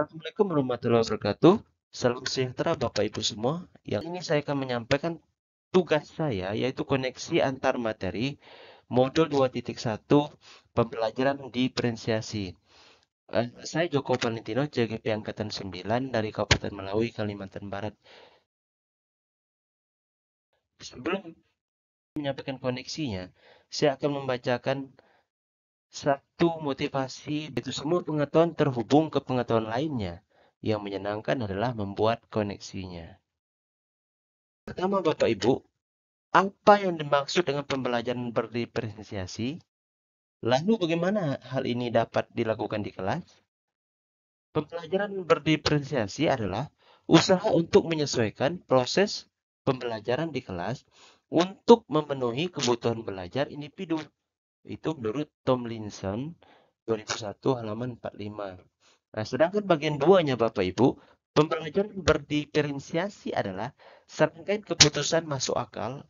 Assalamualaikum warahmatullahi wabarakatuh. Salam sejahtera Bapak Ibu semua. Yang ini saya akan menyampaikan tugas saya yaitu koneksi antar materi modul 2.1 pembelajaran diferensiasi. Saya Joko Valentino, JGP Angkatan 9 dari Kabupaten Melawi, Kalimantan Barat. Sebelum menyampaikan koneksinya, saya akan membacakan satu motivasi, yaitu semua pengetahuan terhubung ke pengetahuan lainnya. Yang menyenangkan adalah membuat koneksinya. Pertama, Bapak Ibu, apa yang dimaksud dengan pembelajaran berdiferensiasi? Lalu bagaimana hal ini dapat dilakukan di kelas? Pembelajaran berdiferensiasi adalah usaha untuk menyesuaikan proses pembelajaran di kelas untuk memenuhi kebutuhan belajar individu. Itu menurut Tomlinson 2001 halaman 45. Nah, sedangkan bagian duanya Bapak Ibu, pembelajaran berdiferensiasi adalah serangkaian keputusan masuk akal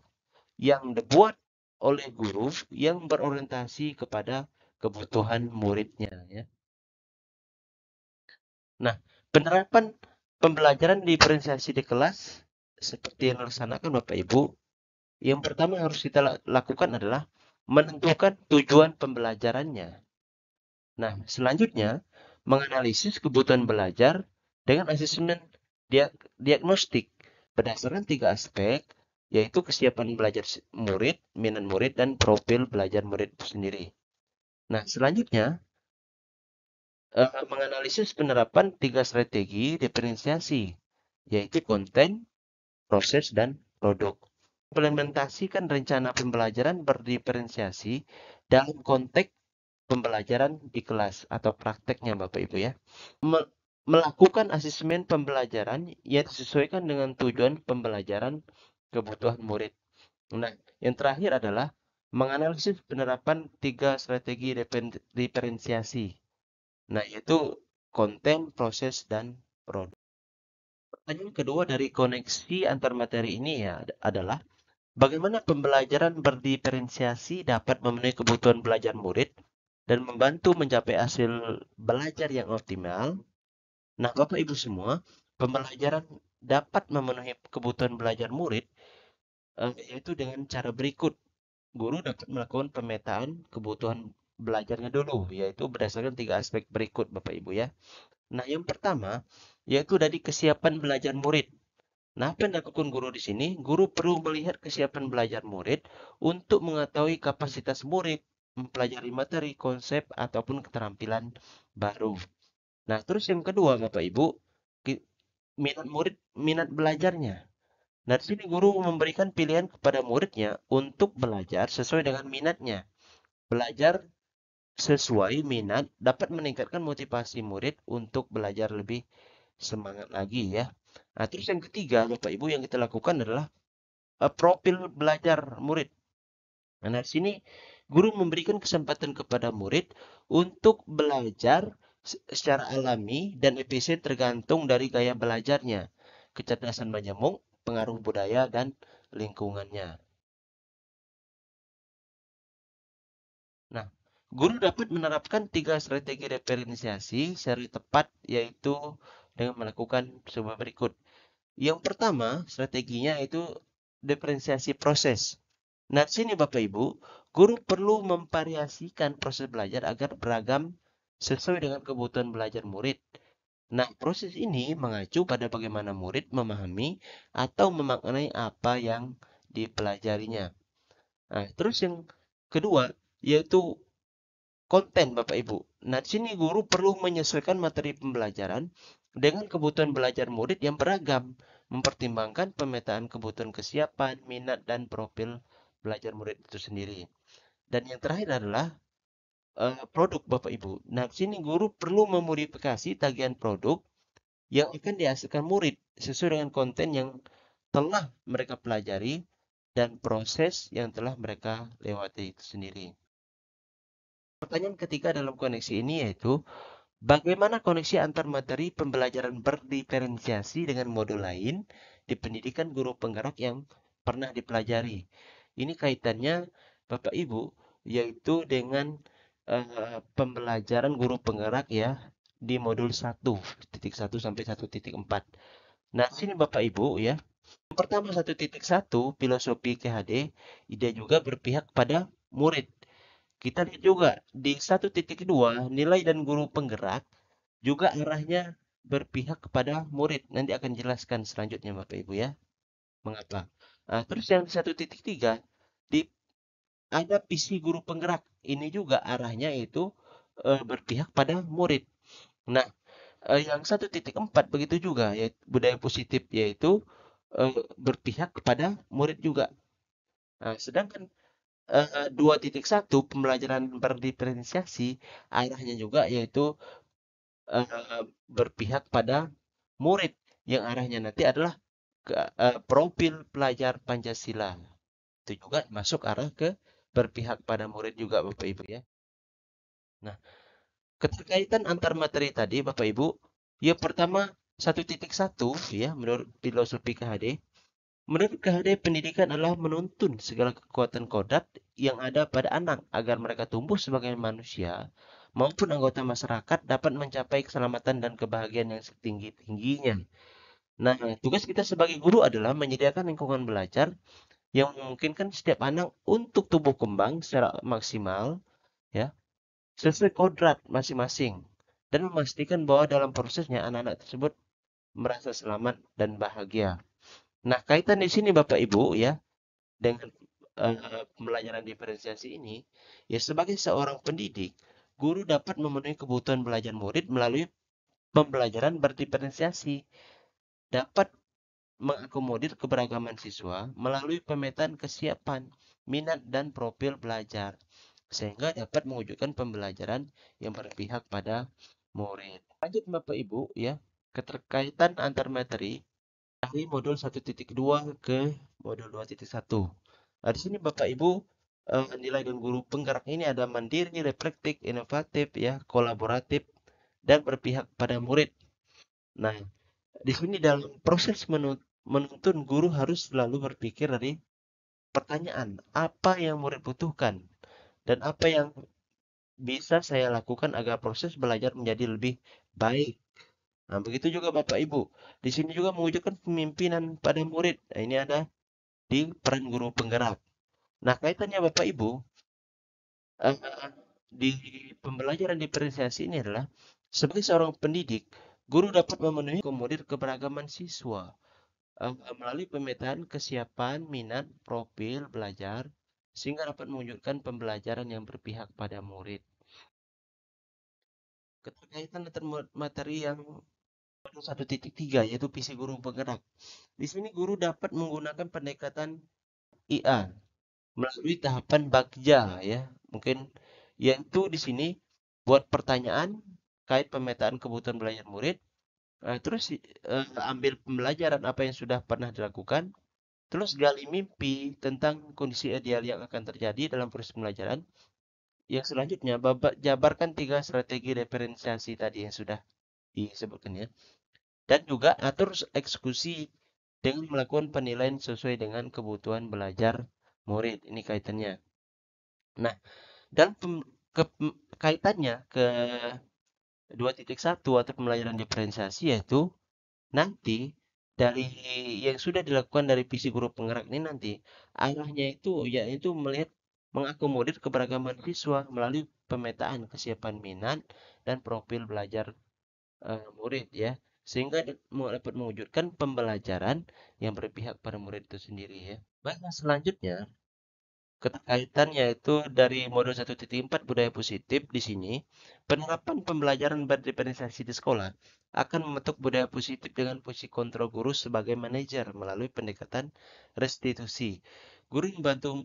yang dibuat oleh guru yang berorientasi kepada kebutuhan muridnya, ya. Nah, penerapan pembelajaran diferensiasi di kelas seperti yang dilaksanakan Bapak Ibu, yang pertama yang harus kita lakukan adalah menentukan tujuan pembelajarannya. Nah, selanjutnya menganalisis kebutuhan belajar dengan asesmen diagnostik berdasarkan 3 aspek, yaitu kesiapan belajar murid, minat murid, dan profil belajar murid itu sendiri. Nah, selanjutnya menganalisis penerapan 3 strategi diferensiasi, yaitu konten, proses, dan produk. Implementasikan rencana pembelajaran berdiferensiasi dalam konteks pembelajaran di kelas atau prakteknya Bapak Ibu ya. Melakukan asesmen pembelajaran yang disesuaikan dengan tujuan pembelajaran kebutuhan murid. Nah, yang terakhir adalah menganalisis penerapan 3 strategi diferensiasi. Nah, yaitu konten, proses, dan produk. Pertanyaan kedua dari koneksi antar materi ini ya adalah bagaimana pembelajaran berdiferensiasi dapat memenuhi kebutuhan belajar murid dan membantu mencapai hasil belajar yang optimal. Nah, Bapak Ibu semua, pembelajaran dapat memenuhi kebutuhan belajar murid yaitu dengan cara berikut. Guru dapat melakukan pemetaan kebutuhan belajarnya dulu, yaitu berdasarkan 3 aspek berikut, Bapak Ibu ya. Nah, yang pertama yaitu dari kesiapan belajar murid. Nah, apa yang dilakukan guru di sini? Guru perlu melihat kesiapan belajar murid untuk mengetahui kapasitas murid mempelajari materi, konsep, ataupun keterampilan baru. Nah, terus yang kedua, Bapak Ibu, minat murid, minat belajarnya. Nah, di sini guru memberikan pilihan kepada muridnya untuk belajar sesuai dengan minatnya. Belajar sesuai minat dapat meningkatkan motivasi murid untuk belajar lebih semangat lagi ya. Nah, terus yang ketiga, Bapak Ibu, yang kita lakukan adalah profil belajar murid. Nah, di sini guru memberikan kesempatan kepada murid untuk belajar secara alami dan efisien tergantung dari gaya belajarnya, kecerdasan majemuk, pengaruh budaya, dan lingkungannya. Nah, guru dapat menerapkan 3 strategi diferensiasi secara tepat, yaitu dengan melakukan sebuah berikut. Yang pertama, strateginya itu diferensiasi proses. Nah, di sini Bapak Ibu, guru perlu memvariasikan proses belajar agar beragam sesuai dengan kebutuhan belajar murid. Nah, proses ini mengacu pada bagaimana murid memahami atau memaknai apa yang dipelajarinya. Nah, terus yang kedua, yaitu konten Bapak Ibu. Nah, di sini guru perlu menyesuaikan materi pembelajaran dengan kebutuhan belajar murid yang beragam, mempertimbangkan pemetaan kebutuhan kesiapan, minat, dan profil belajar murid itu sendiri. Dan yang terakhir adalah produk Bapak Ibu. Nah, di sini guru perlu memodifikasi tagihan produk yang akan dihasilkan murid sesuai dengan konten yang telah mereka pelajari dan proses yang telah mereka lewati itu sendiri. Pertanyaan ketiga dalam koneksi ini yaitu bagaimana koneksi antar materi pembelajaran berdiferensiasi dengan modul lain di pendidikan guru penggerak yang pernah dipelajari. Ini kaitannya Bapak Ibu yaitu dengan pembelajaran guru penggerak ya di modul 1.1 sampai 1.4. Nah, sini Bapak Ibu ya. Yang pertama 1.1 filosofi KHD, ide juga berpihak pada murid. Kita lihat juga di 1.2 nilai dan guru penggerak juga arahnya berpihak kepada murid. Nanti akan jelaskan selanjutnya Bapak Ibu ya. Mengapa? Nah, terus yang 1.3 di ada visi guru penggerak. Ini juga arahnya itu berpihak pada murid. Nah, yang 1.4 begitu juga yaitu budaya positif yaitu berpihak kepada murid juga. Nah, sedangkan 2.1 pembelajaran berdiferensiasi arahnya juga yaitu berpihak pada murid yang arahnya nanti adalah ke profil pelajar Pancasila. Itu juga masuk arah ke berpihak pada murid juga Bapak Ibu ya. Nah, keterkaitan antar materi tadi Bapak Ibu, ya pertama 1.1 ya menurut filosofi KHD. Menurut KHD pendidikan adalah menuntun segala kekuatan kodrat yang ada pada anak agar mereka tumbuh sebagai manusia maupun anggota masyarakat dapat mencapai keselamatan dan kebahagiaan yang setinggi-tingginya. Nah, tugas kita sebagai guru adalah menyediakan lingkungan belajar yang memungkinkan setiap anak untuk tumbuh kembang secara maksimal ya sesuai kodrat masing-masing dan memastikan bahwa dalam prosesnya anak-anak tersebut merasa selamat dan bahagia. Nah, kaitan di sini Bapak Ibu ya dengan pembelajaran diferensiasi ini, ya sebagai seorang pendidik, guru dapat memenuhi kebutuhan belajar murid melalui pembelajaran berdiferensiasi, dapat mengakomodir keberagaman siswa melalui pemetaan kesiapan, minat, dan profil belajar, sehingga dapat mewujudkan pembelajaran yang berpihak pada murid. Lanjut Bapak Ibu ya, keterkaitan antar materi dari modul 1.2 ke modul 2.1. Nah, di sini Bapak Ibu nilai dan guru penggerak ini ada mandiri, reflektif, inovatif ya, kolaboratif dan berpihak pada murid. Nah, di sini dalam proses menuntun guru harus selalu berpikir dari pertanyaan, apa yang murid butuhkan dan apa yang bisa saya lakukan agar proses belajar menjadi lebih baik. Nah, begitu juga Bapak Ibu. Di sini juga mewujudkan pemimpinan pada murid. Nah, ini ada di peran guru penggerak. Nah, kaitannya Bapak Ibu, eh, di pembelajaran diferensiasi ini adalah sebagai seorang pendidik, guru dapat memenuhi akomodir keberagaman siswa melalui pemetaan kesiapan, minat, profil belajar, sehingga dapat mewujudkan pembelajaran yang berpihak pada murid. Keterkaitan materi yang 1.3 yaitu visi guru penggerak. Di sini guru dapat menggunakan pendekatan IA melalui tahapan bagja ya. Mungkin yaitu di sini buat pertanyaan kait pemetaan kebutuhan belajar murid, terus ambil pembelajaran apa yang sudah pernah dilakukan, terus gali mimpi tentang kondisi ideal yang akan terjadi dalam proses pembelajaran. Yang selanjutnya, jabarkan 3 strategi diferensiasi tadi yang sudah disebutkan ya. Dan juga atur eksekusi dengan melakukan penilaian sesuai dengan kebutuhan belajar murid. Ini kaitannya. Nah, dalam kaitannya ke 2.1 atau pembelajaran diferensiasi yaitu nanti dari yang sudah dilakukan dari visi guru penggerak ini nanti arahnya itu yaitu melihat mengakomodir keberagaman siswa melalui pemetaan kesiapan minat dan profil belajar murid ya sehingga dapat mewujudkan pembelajaran yang berpihak pada murid itu sendiri ya. Baik, selanjutnya keterkaitan yaitu dari modul 1.4 budaya positif di sini, penerapan pembelajaran berdiferensiasi di sekolah akan membentuk budaya positif dengan fungsi kontrol guru sebagai manajer melalui pendekatan restitusi. Guru membantu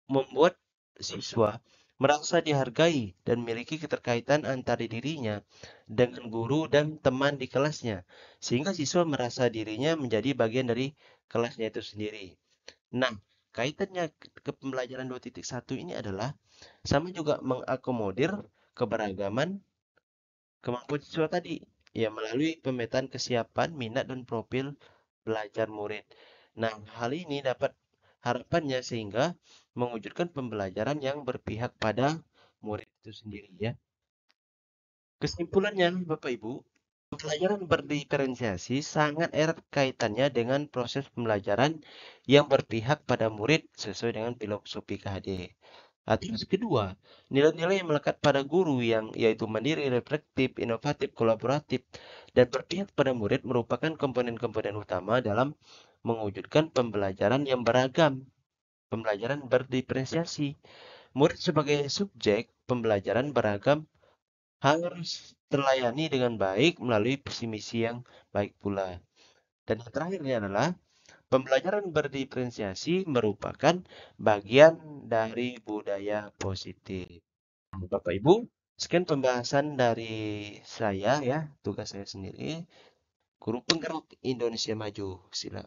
membuat siswa merasa dihargai dan memiliki keterkaitan antara dirinya dengan guru dan teman di kelasnya, sehingga siswa merasa dirinya menjadi bagian dari kelasnya itu sendiri. Nah, kaitannya ke pembelajaran 2.1 ini adalah sama juga mengakomodir keberagaman kemampuan siswa tadi, ya melalui pemetaan kesiapan, minat, dan profil belajar murid. Nah, hal ini dapat harapannya sehingga mewujudkan pembelajaran yang berpihak pada murid itu sendiri ya. Kesimpulannya, Bapak Ibu, pembelajaran berdiferensiasi sangat erat kaitannya dengan proses pembelajaran yang berpihak pada murid sesuai dengan filosofi KHD. Terus kedua, nilai-nilai yang melekat pada guru yang yaitu mandiri, reflektif, inovatif, kolaboratif, dan berpihak pada murid merupakan komponen-komponen utama dalam mewujudkan pembelajaran yang beragam, pembelajaran berdiferensiasi. Murid sebagai subjek pembelajaran beragam harus terlayani dengan baik melalui visi misi yang baik pula. Dan yang terakhirnya adalah pembelajaran berdiferensiasi merupakan bagian dari budaya positif. Bapak Ibu, sekian pembahasan dari saya ya, tugas saya sendiri, Guru Penggerak Indonesia Maju. Silakan.